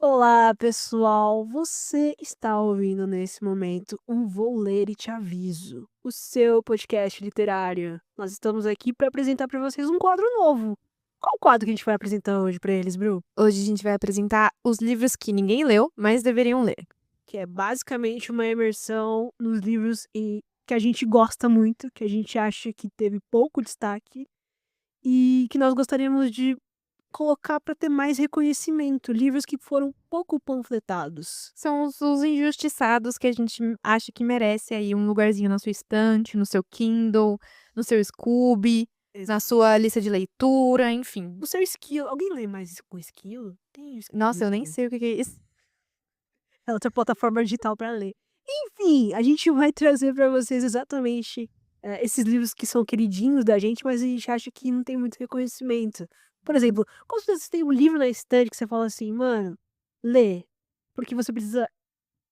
Olá, pessoal! Você está ouvindo nesse momento um Vou Ler e Te Aviso, o seu podcast literário. Nós estamos aqui para apresentar para vocês um quadro novo. Qual quadro que a gente vai apresentar hoje para eles, Bru? Hoje a gente vai apresentar os livros que ninguém leu, mas deveriam ler. Que é basicamente uma imersão nos livros que a gente gosta muito, que a gente acha que teve pouco destaque e que nós gostaríamos de colocar para ter mais reconhecimento. Livros que foram pouco panfletados. São os injustiçados que a gente acha que merece aí um lugarzinho na sua estante, no seu Kindle, no seu Scooby, na sua lista de leitura, enfim. O seu esquilo. Alguém lê mais com esquilo? Tem esquilo. Nossa, eu nem sei o que é isso. É outra plataforma digital para ler. Enfim, a gente vai trazer para vocês exatamente esses livros que são queridinhos da gente, mas a gente acha que não tem muito reconhecimento. Por exemplo, quando você tem um livro na estante que você fala assim, mano, lê, porque você precisa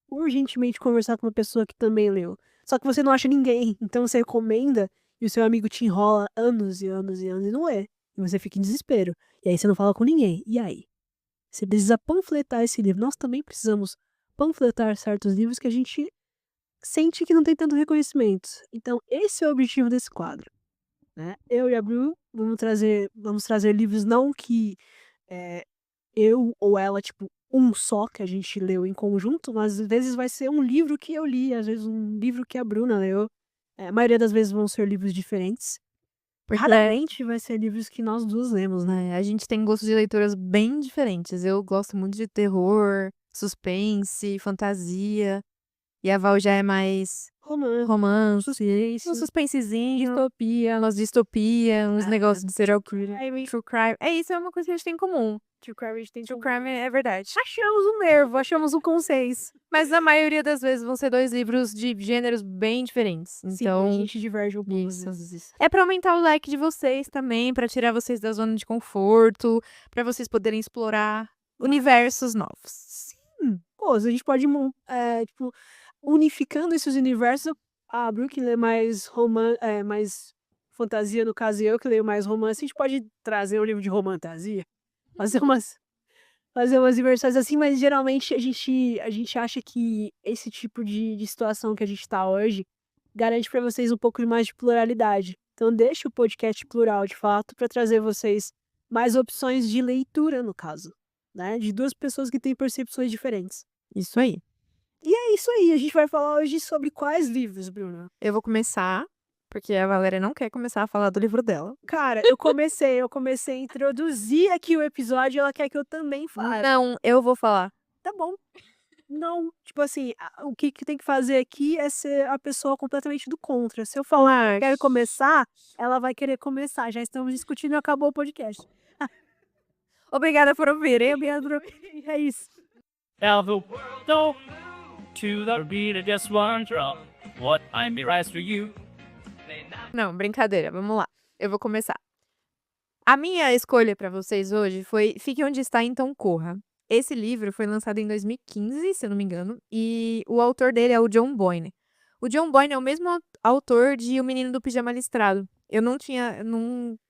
urgentemente conversar com uma pessoa que também leu. Só que você não acha ninguém, então você recomenda e o seu amigo te enrola anos e anos e anos e não é. E você fica em desespero. E aí você não fala com ninguém. E aí? Você precisa panfletar esse livro. Nós também precisamos panfletar certos livros que a gente sente que não tem tanto reconhecimento. Então, esse é o objetivo desse quadro, né? Eu e a Bru vamos trazer livros não que eu ou ela, tipo, um só que a gente leu em conjunto, mas às vezes vai ser um livro que eu li, às vezes um livro que a Bruna leu. A maioria das vezes vão ser livros diferentes. Porque Raramente vai ser livros que nós duas lemos, né? a gente tem gostos de leituras bem diferentes. Eu gosto muito de terror, suspense, fantasia. E a Val já é mais romance, um suspensezinho, Distopia. umas distopia, uns negócios de serial crime. True crime. É isso, é uma coisa que a gente tem em comum. True Crime a gente tem True crime é verdade. Achamos um nervo, achamos um consenso. Mas na maioria das vezes vão ser 2 livros de gêneros bem diferentes. Sim, Então, a gente diverge um pouco às isso. vezes. É pra aumentar o leque de vocês também, pra tirar vocês da zona de conforto, pra vocês poderem explorar universos novos. Sim. Pô, a gente pode tipo, unificando esses universos, a Bru que lê mais mais fantasia, no caso, e eu que leio mais romance, a gente pode trazer um livro de romantasia, fazer umas imersões assim, mas geralmente a gente acha que esse tipo de situação que a gente tá hoje garante pra vocês um pouco mais de pluralidade. Então deixa o podcast plural, de fato, pra trazer vocês mais opções de leitura, no caso, né, de 2 pessoas que têm percepções diferentes. Isso aí. E é isso aí, a gente vai falar hoje sobre quais livros, Bruna? Eu vou começar, porque a Valéria não quer começar a falar do livro dela. Cara, eu comecei a introduzir aqui o episódio e ela quer que eu também fale. Não, eu vou falar. Tá bom. Não, tipo assim, o que tem que fazer aqui é ser a pessoa completamente do contra. Se eu falar: "Quero começar", ela vai querer começar. Já estamos discutindo e acabou o podcast. Obrigada por ouvirem. Obrigada por ouvir. É isso. Now the world to the beat of just one drum. What I'm rise for you. Não, brincadeira, vamos lá. Eu vou começar. A minha escolha pra vocês hoje foi Fique Onde Está, Então Corra. Esse livro foi lançado em 2015, se eu não me engano, e o autor dele é o John Boyne. O John Boyne é o mesmo autor de O Menino do Pijama Listrado. Eu não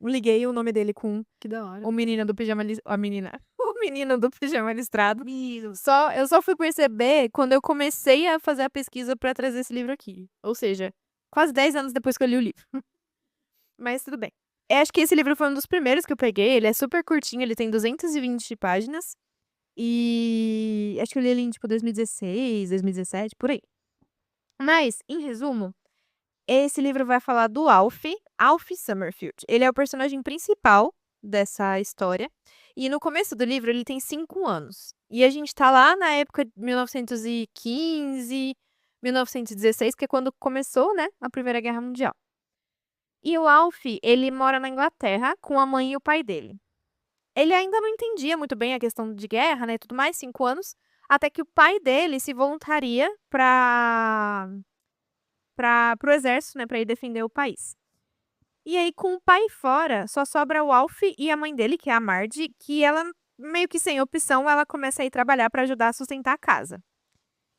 liguei o nome dele com Que da hora. O Menino do Pijama Listrado. A menina. O Menino do Pijama Listrado. Menino. Eu só fui perceber quando eu comecei a fazer a pesquisa pra trazer esse livro aqui. Ou seja, quase 10 anos depois que eu li o livro. Mas tudo bem. Eu acho que esse livro foi um dos primeiros que eu peguei. Ele é super curtinho, ele tem 220 páginas. E acho que eu li ele em, tipo, 2016, 2017, por aí. Mas, em resumo, esse livro vai falar do Alf Summerfield. Ele é o personagem principal dessa história. E no começo do livro ele tem 5 anos. E a gente tá lá na época de 1915, 1916, que é quando começou, né, a Primeira Guerra Mundial. E o Alf, ele mora na Inglaterra com a mãe e o pai dele. Ele ainda não entendia muito bem a questão de guerra, né, e tudo mais, 5 anos, até que o pai dele se voluntaria pro exército, né, pra ir defender o país. E aí, com o pai fora, só sobra o Alf e a mãe dele, que é a Marge, que ela, meio que sem opção, ela começa a ir trabalhar pra ajudar a sustentar a casa.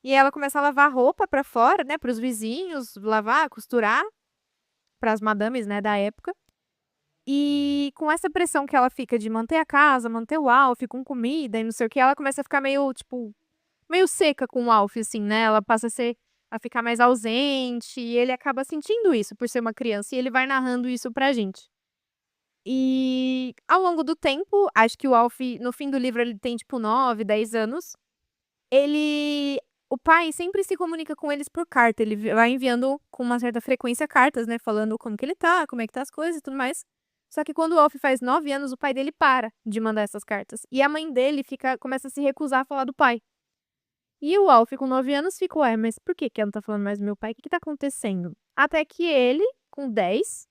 E ela começa a lavar roupa pra fora, né, pros vizinhos, lavar, costurar, pras madames, né, da época. E com essa pressão que ela fica de manter a casa, manter o Alf com comida e não sei o que, ela começa a ficar meio, tipo, meio seca com o Alf, assim, né? Ela passa a ficar mais ausente e ele acaba sentindo isso por ser uma criança e ele vai narrando isso pra gente. E ao longo do tempo, acho que o Alf, no fim do livro, ele tem, tipo, 9, 10 anos. O pai sempre se comunica com eles por carta. Ele vai enviando com uma certa frequência cartas, né? Falando como que ele tá, como é que tá as coisas e tudo mais. Só que quando o Alf faz 9 anos, o pai dele para de mandar essas cartas. E a mãe dele começa a se recusar a falar do pai. E o Alf, com 9 anos, fica, ué, mas por que ela não tá falando mais do meu pai? O que tá acontecendo? Até que ele, com 10,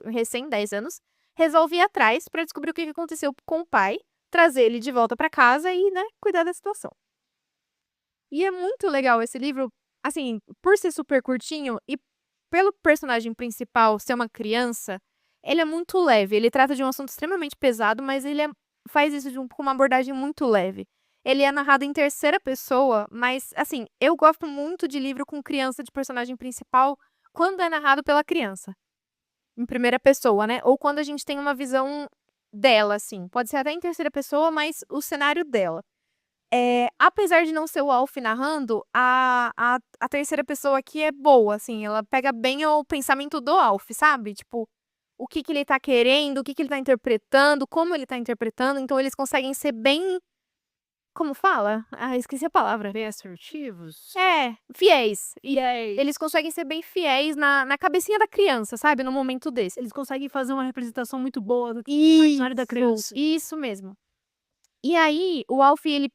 recém 10 anos, resolve ir atrás pra descobrir o que aconteceu com o pai, trazer ele de volta pra casa e, né, cuidar da situação. E é muito legal esse livro, assim, por ser super curtinho e pelo personagem principal ser uma criança, ele é muito leve. Ele trata de um assunto extremamente pesado, mas faz isso com uma abordagem muito leve. Ele é narrado em terceira pessoa, mas, assim, eu gosto muito de livro com criança de personagem principal quando é narrado pela criança. Em primeira pessoa, né? Ou quando a gente tem uma visão dela, assim. Pode ser até em terceira pessoa, mas o cenário dela. Apesar de não ser o Alf narrando, a terceira pessoa aqui é boa, assim. Ela pega bem o pensamento do Alf, sabe? Tipo, o que ele tá querendo, o que ele tá interpretando, como ele tá interpretando. Então, eles conseguem ser bem... Como fala? Ah, esqueci a palavra. Bem assertivos. Fiéis. E aí, eles conseguem ser bem fiéis na cabecinha da criança, sabe? No momento desse. eles conseguem fazer uma representação muito boa do personagem da criança. Isso mesmo. E aí, o Alf, ele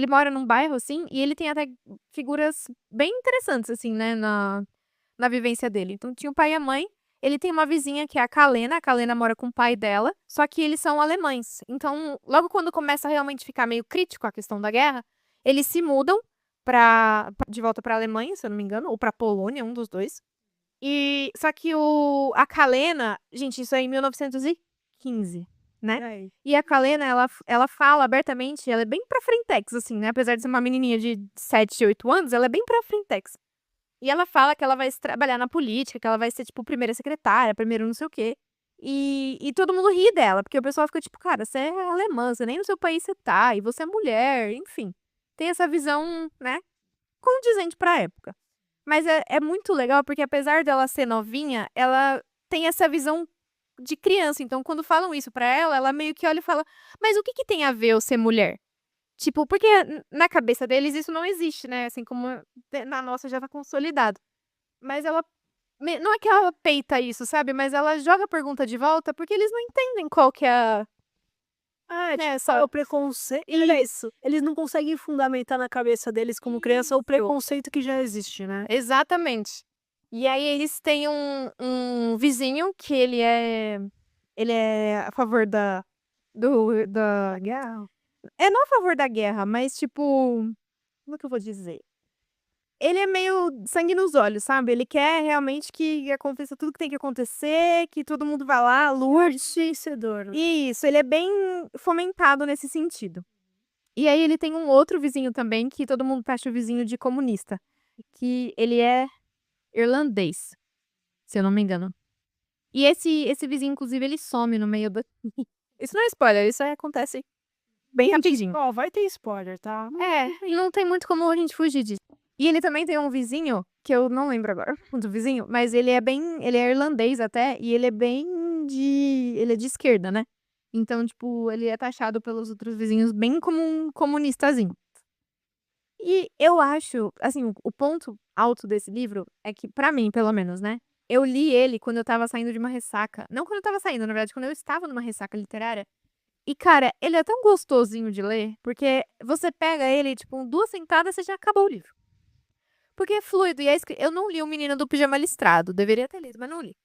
mora num bairro, assim, e ele tem até figuras bem interessantes, assim, né, na vivência dele. Então, tinha o pai e a mãe. Ele tem uma vizinha que é a Kalena. A Kalena mora com o pai dela, só que eles são alemães. Então, logo quando começa a realmente ficar meio crítico a questão da guerra, eles se mudam de volta pra Alemanha, se eu não me engano, ou pra Polônia, um dos dois. Só que a Kalena, gente, isso é em 1915, né? E a Kalena, ela fala abertamente, ela é bem pra frentex, assim, né? Apesar de ser uma menininha de 7, 8 anos, ela é bem pra frentex. E ela fala que ela vai trabalhar na política, que ela vai ser, tipo, primeira secretária, primeiro não sei o quê. E todo mundo ri dela, porque o pessoal fica tipo, cara, você é alemã, você nem no seu país você tá, e você é mulher, enfim. Tem essa visão, né, condizente pra época. Mas é muito legal, porque apesar dela ser novinha, ela tem essa visão de criança. Então, quando falam isso pra ela, ela meio que olha e fala, mas o que tem a ver eu ser mulher? Tipo, porque na cabeça deles isso não existe, né? Assim como na nossa já tá consolidado. Mas ela. Não é que ela peita isso, sabe? Mas ela joga a pergunta de volta porque eles não entendem qual que é o preconceito. Isso. Eles não conseguem fundamentar na cabeça deles como criança o preconceito que já existe, né? Exatamente. E aí eles têm um vizinho que ele é a favor da Legal. não a favor da guerra, mas tipo, como é que eu vou dizer? Ele é meio sangue nos olhos, sabe? Ele quer realmente que aconteça tudo que tem que acontecer, que todo mundo vá lá, lute. Vencedor. Isso, ele é bem fomentado nesse sentido. E aí ele tem um outro vizinho também, que todo mundo taxa o vizinho de comunista. Que ele é irlandês, se eu não me engano. E esse vizinho, inclusive, ele some no meio do... Isso não é spoiler, isso aí acontece bem rapidinho. Ó, vai ter spoiler, tá? Não tem muito como a gente fugir disso. E ele também tem um vizinho, que eu não lembro agora do vizinho, mas ele é irlandês até, e ele é ele é de esquerda, né? Então, tipo, ele é taxado pelos outros vizinhos bem como um comunistazinho. E eu acho, assim, o ponto alto desse livro é que, pra mim, pelo menos, né? Eu li ele quando eu tava saindo de uma ressaca. Não quando eu tava saindo, na verdade, quando eu estava numa ressaca literária. E, cara, ele é tão gostosinho de ler, porque você pega ele, tipo, 2 sentadas, você já acabou o livro. Porque é fluido. E eu não li O Menino do Pijama Listrado. Deveria ter lido, mas não li.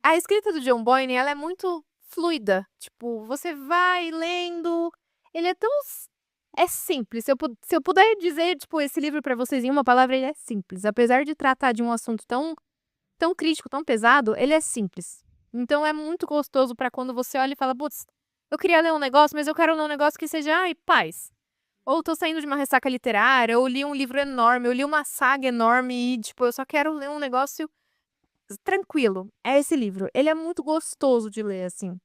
A escrita do John Boyne, ela é muito fluida. Tipo, você vai lendo. Ele é tão... É simples. Se eu puder dizer, tipo, esse livro pra vocês em uma palavra, ele é simples. Apesar de tratar de um assunto tão crítico, tão pesado, ele é simples. Então é muito gostoso pra quando você olha e fala, putz, eu queria ler um negócio, mas eu quero ler um negócio que seja, paz. Ou tô saindo de uma ressaca literária, ou li um livro enorme, eu li uma saga enorme e, tipo, eu só quero ler um negócio tranquilo. É esse livro. Ele é muito gostoso de ler, assim.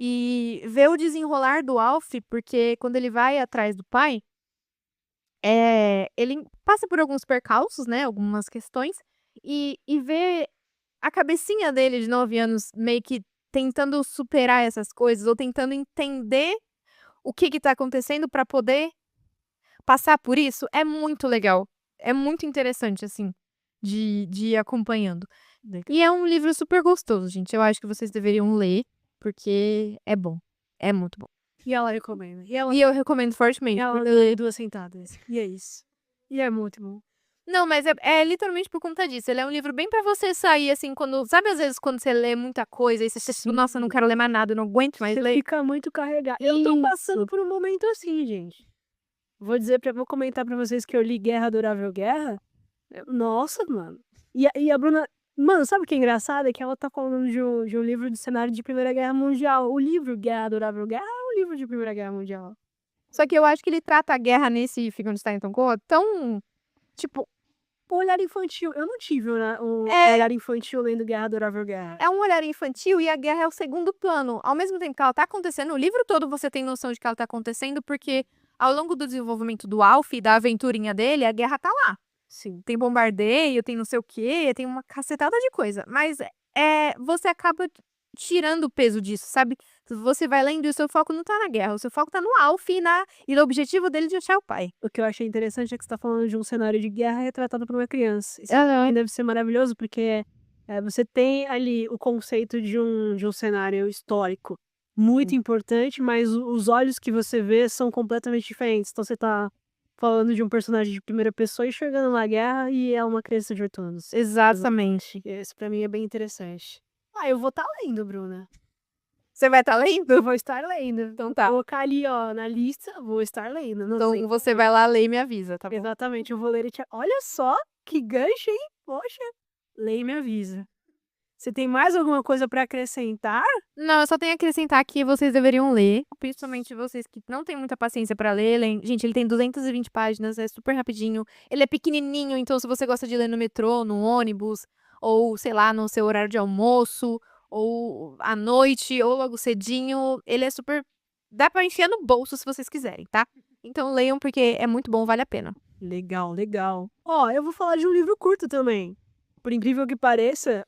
e ver o desenrolar do Alf, porque quando ele vai atrás do pai, ele passa por alguns percalços, né, algumas questões, e ver a cabecinha dele de 9 anos meio que tentando superar essas coisas ou tentando entender o que tá acontecendo pra poder passar por isso, é muito legal. É muito interessante, assim, de ir acompanhando. E é um livro super gostoso, gente. Eu acho que vocês deveriam ler, porque é bom. É muito bom. E ela recomenda. E eu recomendo fortemente. ela lê 2 sentadas. E é isso. E é muito bom. Não, mas é literalmente por conta disso. Ele é um livro bem pra você sair, assim, quando... Sabe, às vezes, quando você lê muita coisa e você tipo, nossa, eu não quero ler mais nada, eu não aguento mais Você ler. fica muito carregado. Eu tô passando por um momento assim, gente. Vou comentar pra vocês que eu li Guerra Adorável Guerra. Nossa, mano. E a Bruna... Mano, sabe o que é engraçado? É que ela tá falando de um livro de cenário de Primeira Guerra Mundial. O livro Guerra Adorável Guerra é um livro de Primeira Guerra Mundial. Só que eu acho que ele trata a guerra nesse Fica Onde Está Então Corra tão, tipo... O olhar infantil. Eu não tive um É. olhar infantil lendo Guerra Adorável Guerra. É um olhar infantil e a guerra é o segundo plano. Ao mesmo tempo que ela tá acontecendo, o livro todo você tem noção de que ela tá acontecendo, porque ao longo do desenvolvimento do Alf e da aventurinha dele, a guerra tá lá. Sim. Tem bombardeio, tem não sei o quê, tem uma cacetada de coisa. Mas você acaba tirando o peso disso, sabe? Você vai lendo e o seu foco não tá na guerra, o seu foco tá no Alf e no objetivo dele de achar o pai. O que eu achei interessante é que você tá falando de um cenário de guerra retratado por uma criança. Isso Aham. deve ser maravilhoso, porque você tem ali o conceito de um cenário histórico muito importante, mas os olhos que você vê são completamente diferentes. Então você tá falando de um personagem de primeira pessoa enxergando uma guerra e é uma criança de 8 anos. Exatamente. Isso pra mim é bem interessante. Eu vou estar lendo, Bruna. Você vai estar lendo? Eu vou estar lendo. Então tá. Vou colocar ali, ó, na lista, vou estar lendo. Não sei. Então você vai lá ler e me avisa, tá bom? Exatamente, eu vou ler e te... Olha só, que gancho, hein? Poxa, lê e me avisa. Você tem mais alguma coisa pra acrescentar? Não, eu só tenho a acrescentar que vocês deveriam ler, principalmente vocês que não têm muita paciência pra ler. Gente, ele tem 220 páginas, é super rapidinho. Ele é pequenininho, então se você gosta de ler no metrô, no ônibus, ou sei lá, no seu horário de almoço, ou à noite, ou logo cedinho, ele é super... Dá pra enfiar no bolso se vocês quiserem, tá? Então leiam porque é muito bom, vale a pena. Legal, legal. Ó, eu vou falar de um livro curto também. Por incrível que pareça,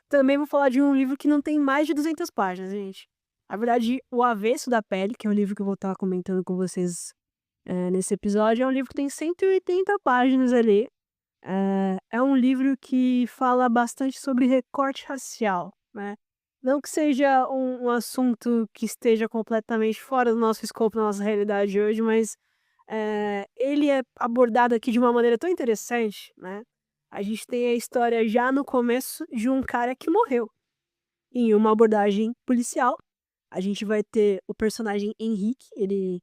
também vou falar de um livro que não tem mais de 200 páginas, gente. Na verdade, O Avesso da Pele, que é o livro que eu vou estar comentando com vocês nesse episódio, é um livro que tem 180 páginas ali. É um livro que fala bastante sobre recorte racial, né? Não que seja um assunto que esteja completamente fora do nosso escopo, da nossa realidade hoje, mas ele é abordado aqui de uma maneira tão interessante, né? A gente tem a história já no começo de um cara que morreu. Em uma abordagem policial, a gente vai ter o personagem Henrique, ele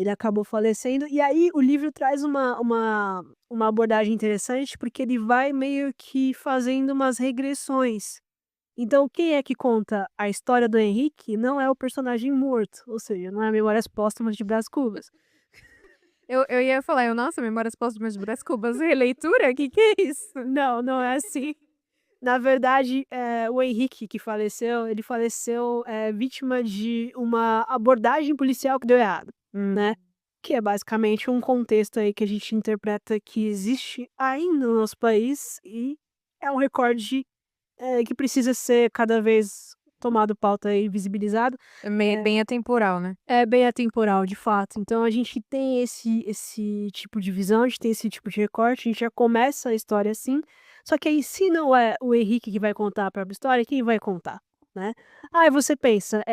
acabou falecendo, e aí o livro traz uma abordagem interessante, porque ele vai meio que fazendo umas regressões. Então, quem é que conta a história do Henrique não é o personagem morto, ou seja, não é Memórias Póstumas de Brás Cubas. Eu ia falar, nossa, Memórias Póstumas de Brás Cubas, releitura? Que é isso? Não, não é assim. Na verdade, o Henrique que faleceu, ele faleceu vítima de uma abordagem policial que deu errado, né? Que é basicamente um contexto aí que a gente interpreta que existe ainda no nosso país e é um recorde que precisa ser cada vez tomado pauta e visibilizado. É bem atemporal, né? É bem atemporal, de fato. Então a gente tem esse tipo de visão, a gente tem esse tipo de recorte, a gente já começa a história assim. Só que aí, se não é o Henrique que vai contar a própria história, quem vai contar, né? Aí você pensa,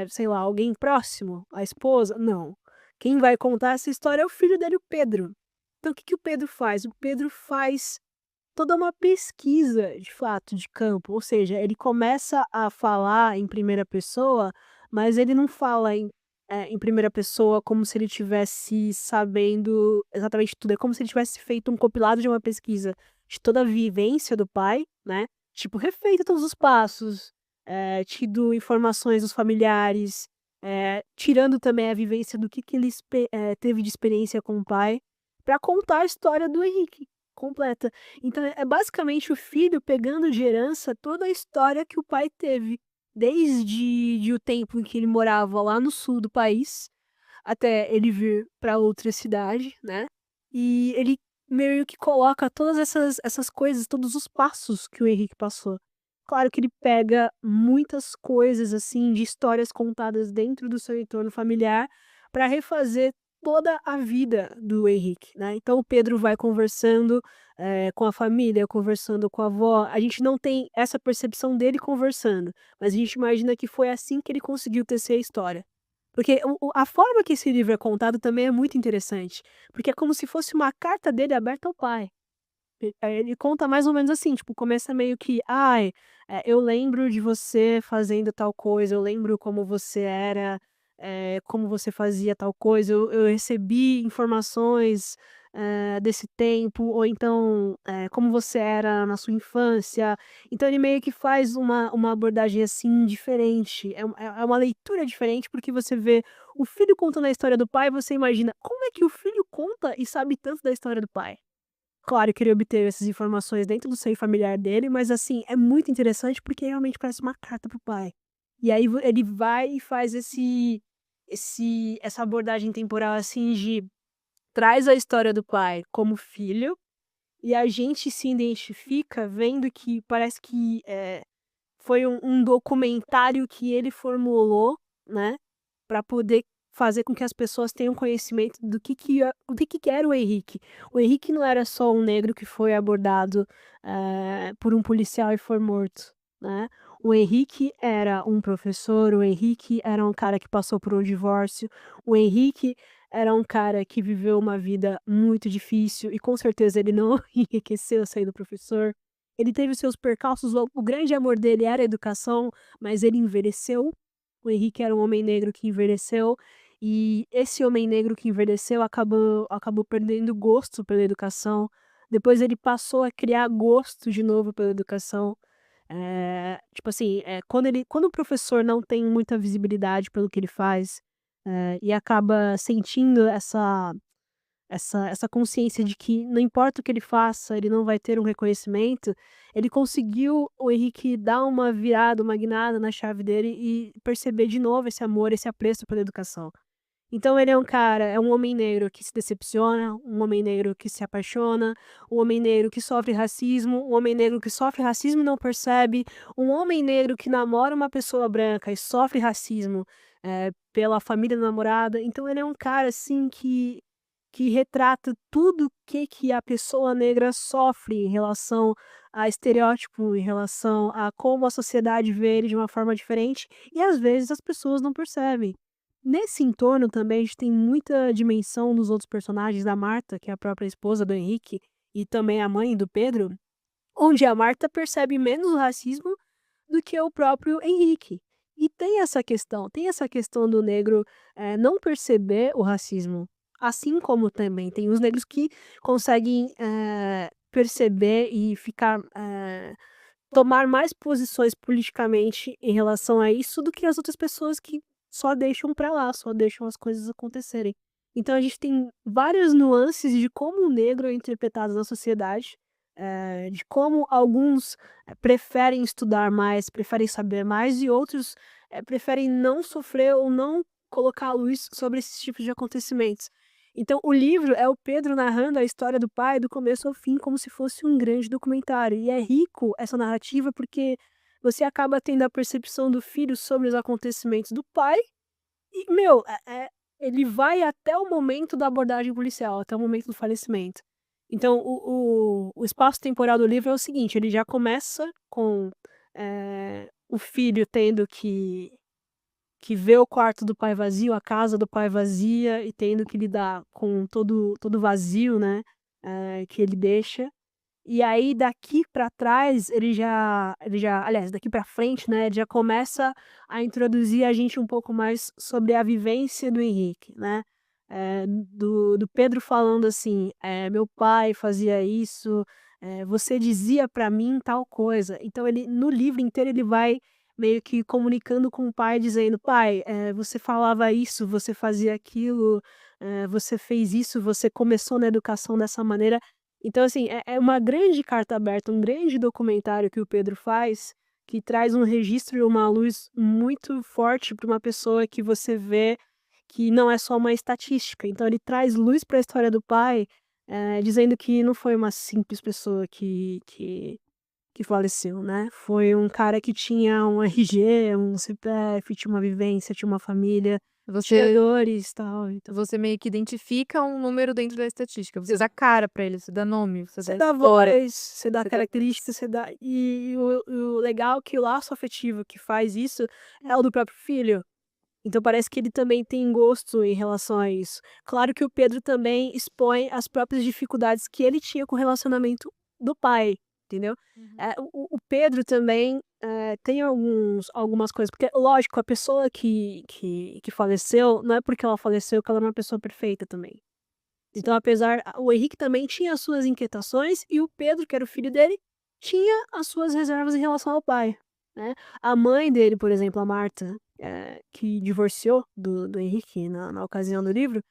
sei lá, alguém próximo? A esposa? Não. Quem vai contar essa história é o filho dele, o Pedro. Então o que o Pedro faz? O Pedro faz toda uma pesquisa, de fato, de campo. Ou seja, ele começa a falar em primeira pessoa, mas ele não fala em primeira pessoa como se ele tivesse sabendo exatamente tudo. É como se ele tivesse feito um compilado de uma pesquisa de toda a vivência do pai, né? Tipo, refeito todos os passos, tido informações dos familiares, tirando também a vivência do que ele teve de experiência com o pai, para contar a história do Henrique completa. Então é basicamente o filho pegando de herança toda a história que o pai teve, desde o tempo em que ele morava lá no sul do país, até ele vir para outra cidade, né, e ele meio que coloca todas essas coisas, todos os passos que o Henrique passou. Claro que ele pega muitas coisas, assim, de histórias contadas dentro do seu entorno familiar para refazer toda a vida do Henrique, né. Então o Pedro vai conversando, com a família, conversando com a avó, a gente não tem essa percepção dele conversando, mas a gente imagina que foi assim que ele conseguiu tecer a história. Porque a forma que esse livro é contado também é muito interessante, porque é como se fosse uma carta dele aberta ao pai. Ele conta mais ou menos assim, tipo, começa meio que: "Ai, eu lembro de você fazendo tal coisa, eu lembro como você era, como você fazia tal coisa, eu recebi informações, desse tempo", ou então, "como você era na sua infância". Então ele meio que faz uma abordagem, assim, diferente, é uma leitura diferente, porque você vê o filho contando a história do pai, você imagina: como é que o filho conta e sabe tanto da história do pai? Claro que ele obteve essas informações dentro do seio familiar dele, mas assim, é muito interessante porque realmente parece uma carta para o pai. E aí ele vai e faz essa abordagem temporal, assim, de traz a história do pai como filho, e a gente se identifica vendo que parece que, foi um documentário que ele formulou, né, para poder fazer com que as pessoas tenham conhecimento do que era o Henrique. O Henrique não era só um negro que foi abordado, por um policial e foi morto, né. O Henrique era um professor, o Henrique era um cara que passou por um divórcio, o Henrique era um cara que viveu uma vida muito difícil e com certeza ele não enriqueceu sendo professor. Ele teve os seus percalços, o grande amor dele era a educação, mas ele envelheceu. O Henrique era um homem negro que envelheceu, e esse homem negro que envelheceu acabou perdendo gosto pela educação. Depois ele passou a criar gosto de novo pela educação. Tipo assim, quando o professor não tem muita visibilidade pelo que ele faz, e acaba sentindo essa consciência de que não importa o que ele faça, ele não vai ter um reconhecimento, ele conseguiu o Henrique dar uma virada, uma guinada na chave dele e perceber de novo esse amor, esse apreço pela educação. Então ele é um homem negro que se decepciona, um homem negro que se apaixona, um homem negro que sofre racismo, um homem negro que sofre racismo e não percebe, um homem negro que namora uma pessoa branca e sofre racismo, pela família da namorada. Então ele é um cara, assim, que retrata tudo que a pessoa negra sofre em relação a estereótipo, em relação a como a sociedade vê ele de uma forma diferente, e às vezes as pessoas não percebem. Nesse entorno também a gente tem muita dimensão nos outros personagens da Marta, que é a própria esposa do Henrique, e também a mãe do Pedro, onde a Marta percebe menos o racismo do que o próprio Henrique. E tem essa questão do negro, não perceber o racismo, assim como também tem os negros que conseguem, perceber e ficar, tomar mais posições politicamente em relação a isso do que as outras pessoas que só deixam pra lá, só deixam as coisas acontecerem. Então a gente tem várias nuances de como o negro é interpretado na sociedade, de como alguns, preferem estudar mais, preferem saber mais e outros, preferem não sofrer ou não colocar a luz sobre esses tipos de acontecimentos. Então o livro é o Pedro narrando a história do pai do começo ao fim como se fosse um grande documentário, e é rico essa narrativa porque você acaba tendo a percepção do filho sobre os acontecimentos do pai e, meu, ele vai até o momento da abordagem policial, até o momento do falecimento. Então o espaço temporal do livro é o seguinte, ele já começa com, o filho tendo que ver o quarto do pai vazio, a casa do pai vazia e tendo que lidar com todo o vazio, né, que ele deixa. E aí daqui pra trás ele já aliás, daqui pra frente, né, ele já começa a introduzir a gente um pouco mais sobre a vivência do Henrique, né, do Pedro falando assim, "Meu pai fazia isso, você dizia pra mim tal coisa". Então ele no livro inteiro ele vai meio que comunicando com o pai dizendo: "Pai, você falava isso, você fazia aquilo, você fez isso, você começou na educação dessa maneira". Então, assim, é uma grande carta aberta, um grande documentário que o Pedro faz, que traz um registro e uma luz muito forte para uma pessoa que você vê que não é só uma estatística. Então ele traz luz para a história do pai, dizendo que não foi uma simples pessoa que faleceu, né? Foi um cara que tinha um RG, um CPF, tinha uma vivência, tinha uma família, tinha Você, dores e tal. Então, você meio que identifica um número dentro da estatística. Você dá cara pra ele, você dá nome, você você dá dá história. voz, você dá Você dá- características, você dá. E o legal é que o laço afetivo que faz isso é o do próprio filho. Então parece que ele também tem gosto em relação a isso. Claro que o Pedro também expõe as próprias dificuldades que ele tinha com o relacionamento do pai, entendeu? O Pedro também tem algumas coisas, porque, lógico, a pessoa que faleceu, não é porque ela faleceu que ela é uma pessoa perfeita também. Então, o Henrique também tinha as suas inquietações e o Pedro, que era o filho dele, tinha as suas reservas em relação ao pai, né? A mãe dele, por exemplo, a Marta, que divorciou do Henrique na ocasião do livro,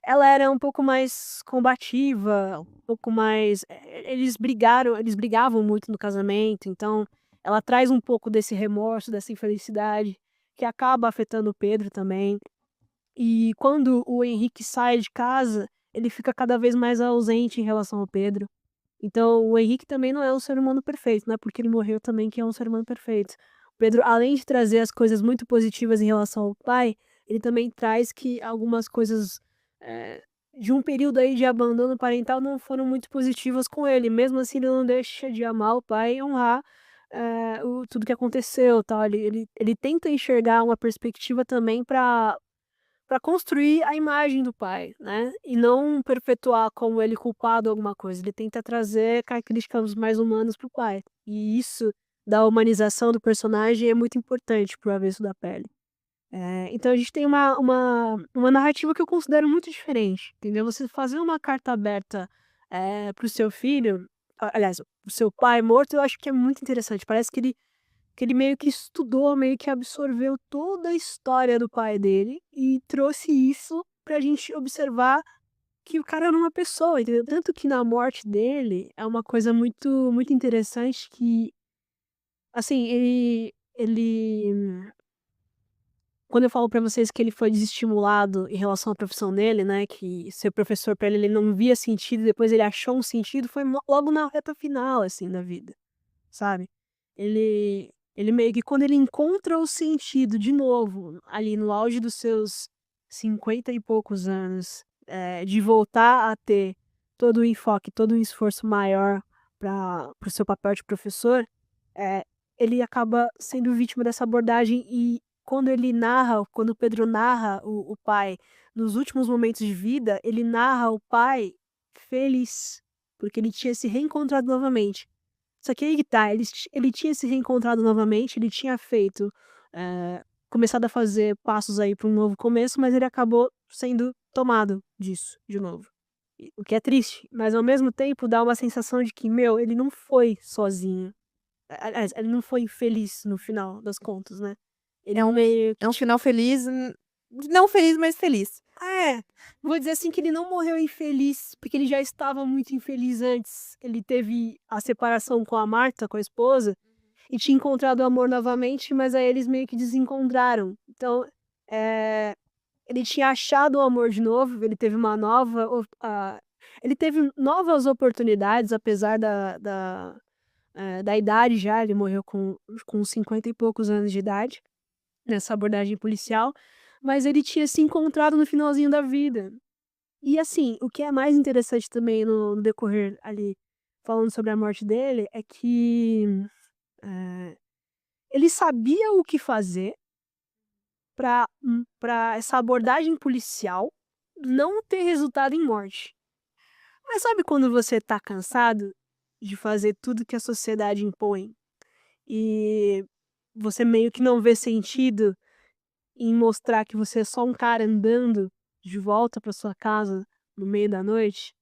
ela era um pouco mais combativa, um pouco mais. Eles brigavam muito no casamento, então ela traz um pouco desse remorso, dessa infelicidade, que acaba afetando o Pedro também. E quando o Henrique sai de casa, ele fica cada vez mais ausente em relação ao Pedro. Então, o Henrique também não é um ser humano perfeito, não é porque ele morreu também que é um ser humano perfeito. O Pedro, além de trazer as coisas muito positivas em relação ao pai, ele também traz que algumas coisas de um período aí de abandono parental não foram muito positivas com ele. Mesmo assim, ele não deixa de amar o pai e honrar tudo que aconteceu, tal. Ele tenta enxergar uma perspectiva também para construir a imagem do pai, né, e não perpetuar como ele culpado alguma coisa, ele tenta trazer características mais humanas para o pai, e isso da humanização do personagem é muito importante para o Avesso da Pele. Então a gente tem uma narrativa que eu considero muito diferente, entendeu? Você fazer uma carta aberta, para o seu filho, aliás, para o seu pai morto, eu acho que é muito interessante, parece que ele meio que estudou, meio que absorveu toda a história do pai dele e trouxe isso pra gente observar que o cara era uma pessoa, entendeu? Tanto que na morte dele é uma coisa muito, muito interessante que, assim, ele quando eu falo pra vocês que ele foi desestimulado em relação à profissão dele, né, que ser professor pra ele não via sentido, depois ele achou um sentido, foi logo na reta final, assim, da vida. Sabe? Ele meio que quando ele encontra o sentido de novo, ali no auge dos seus 50 e poucos anos, de voltar a ter todo o enfoque, todo um esforço maior para o seu papel de professor, ele acaba sendo vítima dessa abordagem e quando o Pedro narra o pai nos últimos momentos de vida, ele narra o pai feliz, porque ele tinha se reencontrado novamente. Só que aí que tá, ele tinha se reencontrado novamente, ele tinha feito, começado a fazer passos aí para um novo começo, mas ele acabou sendo tomado disso, de novo. O que é triste, mas ao mesmo tempo dá uma sensação de que, meu, ele não foi sozinho. Aliás, ele não foi infeliz no final das contas, né. Ele meio É um final feliz, não feliz, mas feliz. vou dizer assim que ele não morreu infeliz, porque ele já estava muito infeliz antes. Ele teve a separação com a Marta, com a esposa, e tinha encontrado o amor novamente, mas aí eles meio que desencontraram. Então, ele tinha achado o amor de novo, ele teve ele teve novas oportunidades, apesar da idade já, ele morreu com 50 e poucos anos de idade, nessa abordagem policial, mas ele tinha se encontrado no finalzinho da vida. E assim, o que é mais interessante também no decorrer ali, falando sobre a morte dele, é que, ele sabia o que fazer pra essa abordagem policial não ter resultado em morte. Mas sabe quando você tá cansado de fazer tudo que a sociedade impõe e você meio que não vê sentido em mostrar que você é só um cara andando de volta pra sua casa no meio da noite?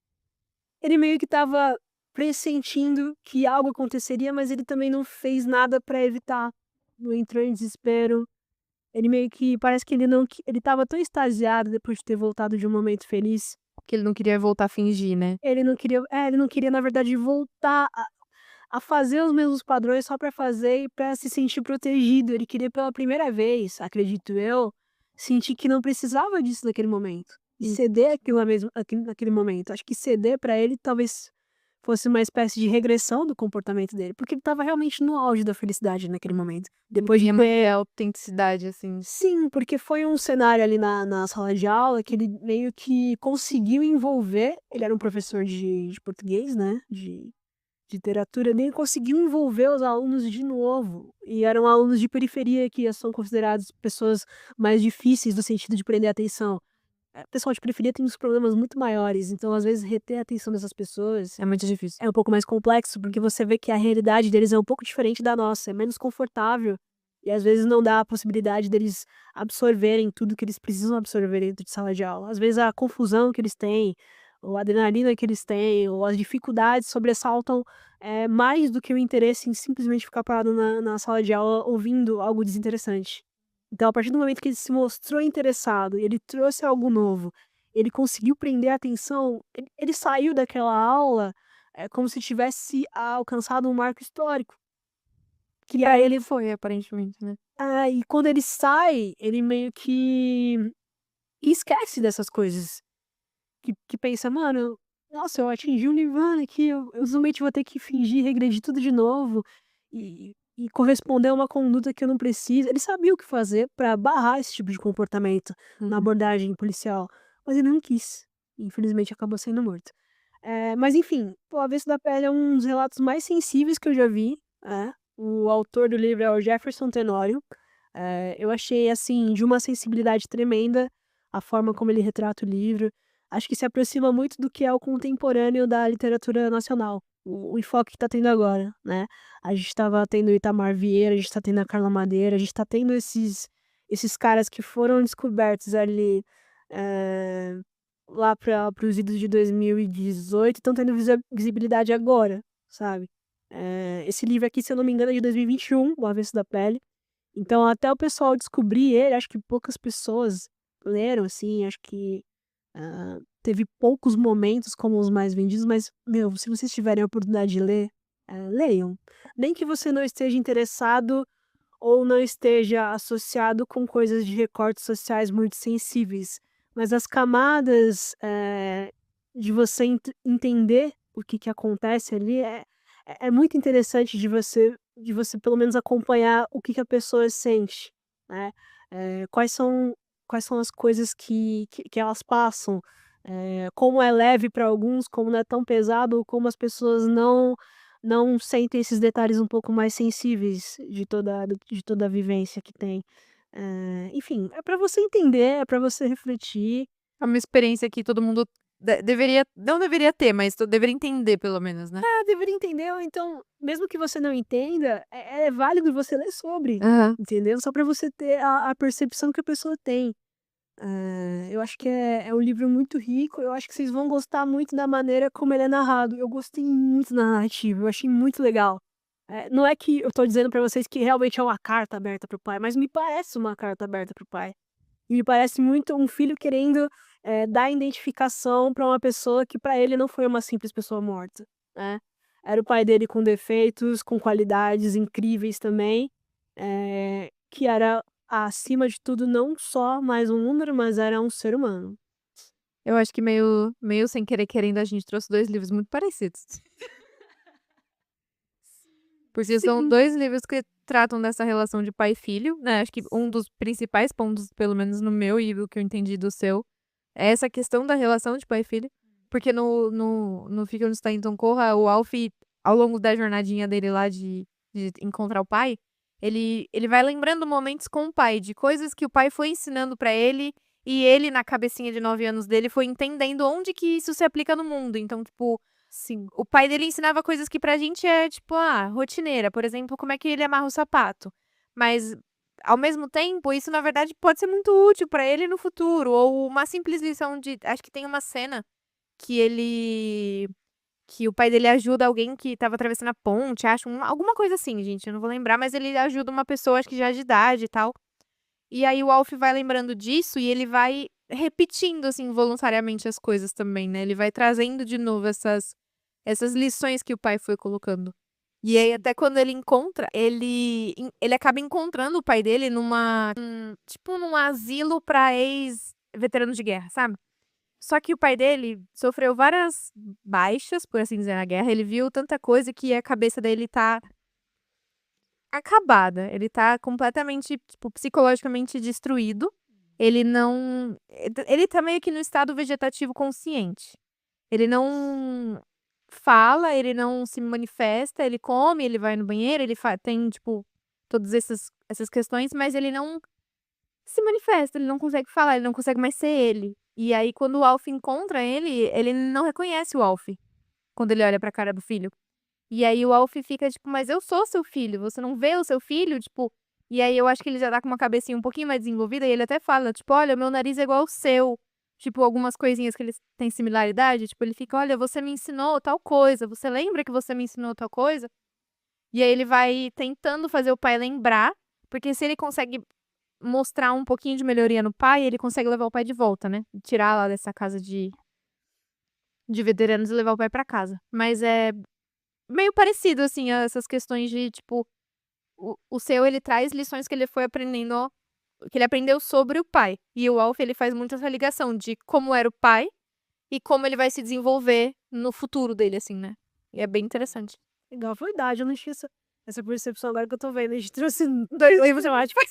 Ele meio que estava pressentindo que algo aconteceria, mas ele também não fez nada pra evitar. Não entrou em desespero. Ele meio que parece que ele não que ele estava tão extasiado depois de ter voltado de um momento feliz, Que ele não queria voltar a fingir, né? ele não queria na verdade voltar a fazer os mesmos padrões só pra fazer e pra se sentir protegido. Ele queria pela primeira vez, acredito eu, sentir que não precisava disso naquele momento. E ceder naquele momento. Acho que ceder pra ele talvez fosse uma espécie de regressão do comportamento dele, porque ele estava realmente no auge da felicidade naquele momento. Depois de a autenticidade, assim. Sim, porque foi um cenário ali na sala de aula que ele meio que conseguiu envolver. Ele era um professor de português, né? De literatura, ele conseguiu envolver os alunos de novo. E eram alunos de periferia que são considerados pessoas mais difíceis no sentido de prender a atenção. O pessoal de periferia tem uns problemas muito maiores, então às vezes reter a atenção dessas pessoas É muito difícil. é um pouco mais complexo, porque você vê que a realidade deles é um pouco diferente da nossa, é menos confortável. E às vezes não dá a possibilidade deles absorverem tudo que eles precisam absorver dentro de sala de aula. Às vezes a confusão que eles têm, ou a adrenalina que eles têm, ou as dificuldades sobressaltam mais do que o interesse em simplesmente ficar parado na sala de aula ouvindo algo desinteressante. Então, a partir do momento que ele se mostrou interessado, ele trouxe algo novo, ele conseguiu prender a atenção, ele saiu daquela aula como se tivesse alcançado um marco histórico. Que pra ele Foi, aparentemente, né? e quando ele sai, ele meio que esquece dessas coisas. Que pensa, mano, nossa, eu atingi um nirvana aqui, eu simplesmente vou ter que fingir, regredir tudo de novo e corresponder a uma conduta que eu não preciso. Ele sabia o que fazer pra barrar esse tipo de comportamento na abordagem policial, mas ele não quis. Infelizmente acabou sendo morto. Mas enfim, O Avesso da Pele é um dos relatos mais sensíveis que eu já vi. O autor do livro é o Jefferson Tenório. Eu achei, assim, de uma sensibilidade tremenda a forma como ele retrata o livro. Acho que se aproxima muito do que é o contemporâneo da literatura nacional, o enfoque que tá tendo agora, né? A gente estava tendo o Itamar Vieira, a gente tá tendo a Carla Madeira, a gente tá tendo esses caras que foram descobertos ali lá para os idos de 2018 e estão tendo visibilidade agora, sabe? Esse livro aqui, se eu não me engano, é de 2021, O Avesso da Pele. Então, até o pessoal descobrir ele, acho que poucas pessoas leram, assim, acho que teve poucos momentos como os mais vendidos, mas, meu, se vocês tiverem a oportunidade de ler, leiam. Nem que você não esteja interessado ou não esteja associado com coisas de recortes sociais muito sensíveis, mas as camadas de você entender o que acontece ali é muito interessante de você pelo menos acompanhar o que a pessoa sente, né? Quais são as coisas que elas passam, como é leve para alguns, como não é tão pesado, ou como as pessoas não sentem esses detalhes um pouco mais sensíveis de toda a vivência que tem. Enfim, é para você entender, é para você refletir. É uma experiência que todo mundo não deveria ter, mas deveria entender, pelo menos, né? Deveria entender, ou então, mesmo que você não entenda, é válido você ler sobre, Aham. entendeu? Só para você ter a percepção que a pessoa tem. Eu acho que é um livro muito rico, eu acho que vocês vão gostar muito da maneira como ele é narrado. Eu gostei muito da narrativa, eu achei muito legal. Não é que eu tô dizendo pra vocês que realmente é uma carta aberta pro pai, mas me parece uma carta aberta pro pai. E me parece muito um filho querendo dar identificação pra uma pessoa que pra ele não foi uma simples pessoa morta, né? Era o pai dele com defeitos, com qualidades incríveis também, que era, acima de tudo, não só mais um número, mas era um ser humano. Eu acho que meio sem querer querendo, a gente trouxe 2 livros muito parecidos. Porque são Sim. 2 livros que tratam dessa relação de pai e filho, né, acho que um dos principais pontos, pelo menos no meu e do que eu entendi do seu, é essa questão da relação de pai e filho, porque no Fique Onde Está Então Corra, o Alf, ao longo da jornadinha dele lá de encontrar o pai, ele vai lembrando momentos com o pai, de coisas que o pai foi ensinando pra ele, e ele, na cabecinha de 9 anos dele, foi entendendo onde que isso se aplica no mundo. Então, tipo, Sim. o pai dele ensinava coisas que pra gente é, tipo, rotineira. Por exemplo, como é que ele amarra o sapato. Mas, ao mesmo tempo, isso, na verdade, pode ser muito útil pra ele no futuro. Ou uma simples lição de... Acho que tem uma cena que o pai dele ajuda alguém que estava atravessando a ponte, acho, alguma coisa assim, gente, eu não vou lembrar, mas ele ajuda uma pessoa, acho que já de idade e tal. E aí o Alf vai lembrando disso e ele vai repetindo, assim, voluntariamente as coisas também, né? Ele vai trazendo de novo essas lições que o pai foi colocando. E aí, até quando ele encontra, ele acaba encontrando o pai dele tipo, num asilo pra ex-veteranos de guerra, sabe? Só que o pai dele sofreu várias baixas, por assim dizer, na guerra. Ele viu tanta coisa que a cabeça dele tá acabada. Ele tá completamente, tipo, psicologicamente destruído. Ele não. Ele tá meio que no estado vegetativo consciente. Ele não fala, ele não se manifesta, ele come, ele vai no banheiro, tem, tipo, todas essas questões, mas ele não se manifesta, ele não consegue falar, ele não consegue mais ser ele. E aí, quando o Alf encontra ele não reconhece o Alf quando ele olha pra cara do filho. E aí o Alf fica tipo, mas eu sou seu filho, você não vê o seu filho? Tipo, e aí eu acho que ele já tá com uma cabecinha um pouquinho mais desenvolvida e ele até fala, tipo, olha, meu nariz é igual ao seu. Tipo, algumas coisinhas que eles têm similaridade, tipo, ele fica, olha, você me ensinou tal coisa, você lembra que você me ensinou tal coisa? E aí ele vai tentando fazer o pai lembrar, porque se ele consegue mostrar um pouquinho de melhoria no pai, ele consegue levar o pai de volta, né? Tirar lá dessa casa de veteranos e levar o pai pra casa. Mas é meio parecido, assim, a essas questões de, tipo, o seu, ele traz lições que ele foi aprendendo, que ele aprendeu sobre o pai. E o Alf, ele faz muito essa ligação de como era o pai e como ele vai se desenvolver no futuro dele, assim, né? E é bem interessante. Legal, foi verdade, eu não tinha essa percepção agora que eu tô vendo. A gente trouxe 2 livros temáticos.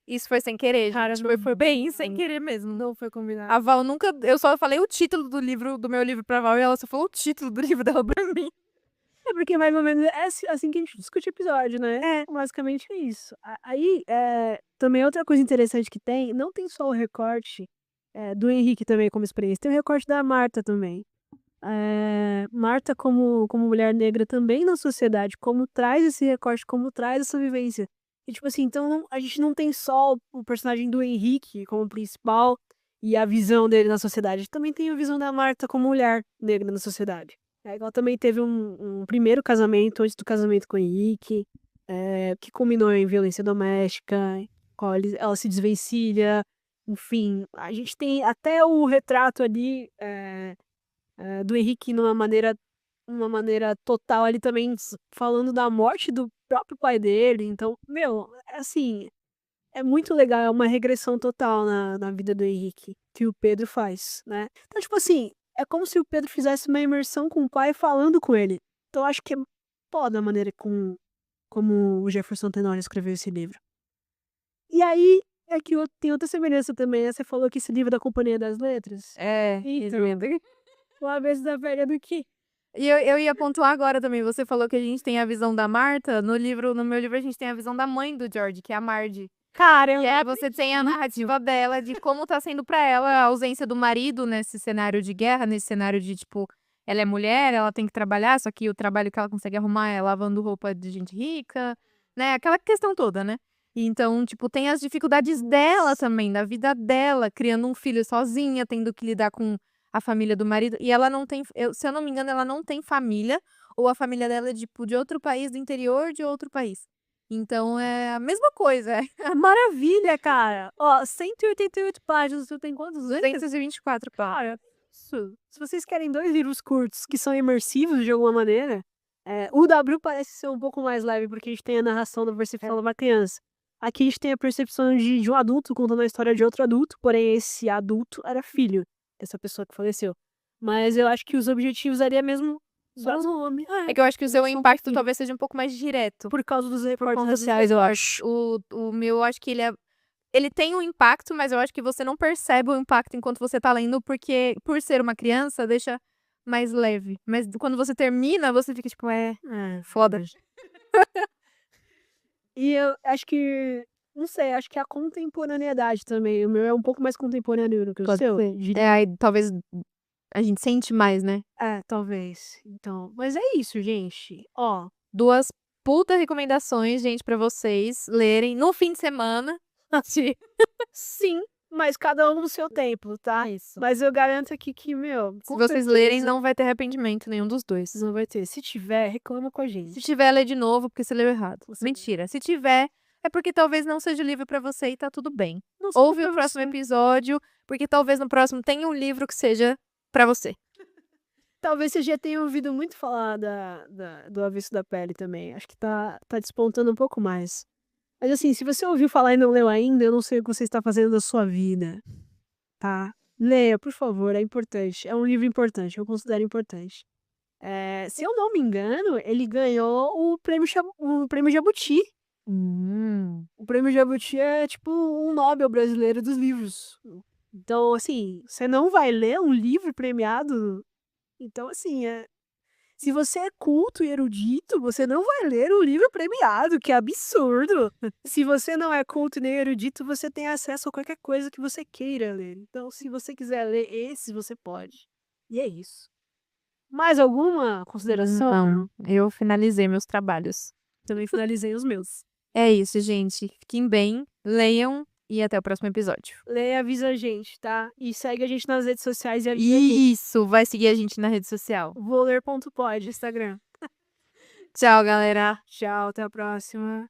Isso foi sem querer, Cara, gente. não- Foi bem sem querer mesmo. Não foi combinado. A Val nunca. Eu só falei o título do meu livro pra Val e ela só falou o título do livro dela pra mim. É porque mais ou menos é assim que a gente discute episódio, né? Basicamente é isso. Aí, também outra coisa interessante que tem, não tem só o recorte do Henrique também como experiência, tem o recorte da Marta também. Marta como mulher negra também na sociedade, como traz esse recorte, como traz essa vivência. E tipo assim, então a gente não tem só o personagem do Henrique como principal e a visão dele na sociedade, a gente também tem a visão da Marta como mulher negra na sociedade. Ela também teve um primeiro casamento antes do casamento com o Henrique, que culminou em violência doméstica, qual ela se desvencilha, enfim, a gente tem até o retrato ali do Henrique uma maneira total ali também falando da morte do próprio pai dele. Então, meu, assim, é muito legal, é uma regressão total na vida do Henrique que o Pedro faz, né? Então, tipo assim, é como se o Pedro fizesse uma imersão com o pai falando com ele. Então, eu acho que é foda a maneira como o Jefferson Tenório escreveu esse livro. E aí, é que tem outra semelhança também, né? Você falou que esse livro é da Companhia das Letras. Então, uma vez da velha do que E eu ia pontuar agora também. Você falou que a gente tem a visão da Marta. No meu livro, a gente tem a visão da mãe do George, que é a Marge. Cara, E aí você tem a narrativa dela de como tá sendo pra ela a ausência do marido nesse cenário de guerra, nesse cenário de, tipo, ela é mulher, ela tem que trabalhar, só que o trabalho que ela consegue arrumar é lavando roupa de gente rica, né? Aquela questão toda, né? E então, tipo, tem as dificuldades dela também, da vida dela, criando um filho sozinha, tendo que lidar com a família do marido. E ela não tem, se eu não me engano, ela não tem família, ou a família dela é, tipo, de outro país, do interior de outro país. Então é a mesma coisa. maravilha, cara. Ó, 188 páginas, tu tem quantos? 224 Cara, isso. Se vocês querem 2 livros curtos que são imersivos de alguma maneira, o W parece ser um pouco mais leve, porque a gente tem a narração da percepção de uma criança. Aqui a gente tem a percepção de um adulto contando a história de outro adulto, porém esse adulto era filho dessa pessoa que faleceu. Mas eu acho que os objetivos ali é mesmo só o nome. É que eu acho que o seu só um impacto pouquinho. talvez seja um pouco mais direto. Por causa dos Por recortes conta dos raciais, eu recortes. acho. O meu, eu acho que ele tem um impacto, mas eu acho que você não percebe o impacto enquanto você tá lendo, porque por ser uma criança, deixa mais leve. Mas quando você termina, você fica tipo, foda. E eu acho que, não sei, acho que a contemporaneidade também. O meu é um pouco mais contemporâneo do que o seu. Aí talvez a gente sente mais, né? Talvez. Então, mas é isso, gente. Ó, 2 puta recomendações, gente, pra vocês lerem no fim de semana. sim, mas cada um no seu tempo, tá? Isso. Mas eu garanto aqui que, meu, Se com vocês certeza lerem, não vai ter arrependimento nenhum dos dois. não vai ter. Se tiver, reclama com a Se gente. tiver, lê de novo, porque você leu errado. Você- Mentira. Se tiver, é porque talvez não seja livro pra você e tá tudo bem. Não sei Ouve pra o próximo você. episódio, porque talvez no próximo tenha um livro que seja pra você. Talvez você já tenha ouvido muito falar do Avesso da Pele também. Acho que tá despontando um pouco mais. Mas assim, se você ouviu falar e não leu ainda, eu não sei o que você está fazendo da sua vida, tá? Leia, por favor, é importante. É um livro importante, eu considero importante. Se eu não me engano, ele ganhou o prêmio Jabuti. O prêmio Jabuti é tipo um Nobel brasileiro dos livros. Então, assim, você não vai ler um livro premiado. Então, assim, se você é culto e erudito, você não vai ler um livro premiado, que é absurdo. Se você não é culto nem erudito, você tem acesso a qualquer coisa que você queira ler. Então, se você quiser ler esse, você pode. E é isso. Mais alguma consideração? Não, eu finalizei meus trabalhos. Também finalizei os meus. É isso, gente. Fiquem bem, leiam e até o próximo episódio. Leia e avisa a gente, tá? E segue a gente nas redes sociais e avisa a gente. Isso, vai seguir a gente na rede social. Vou ler.pod, Instagram. Tchau, galera. Tchau, até a próxima.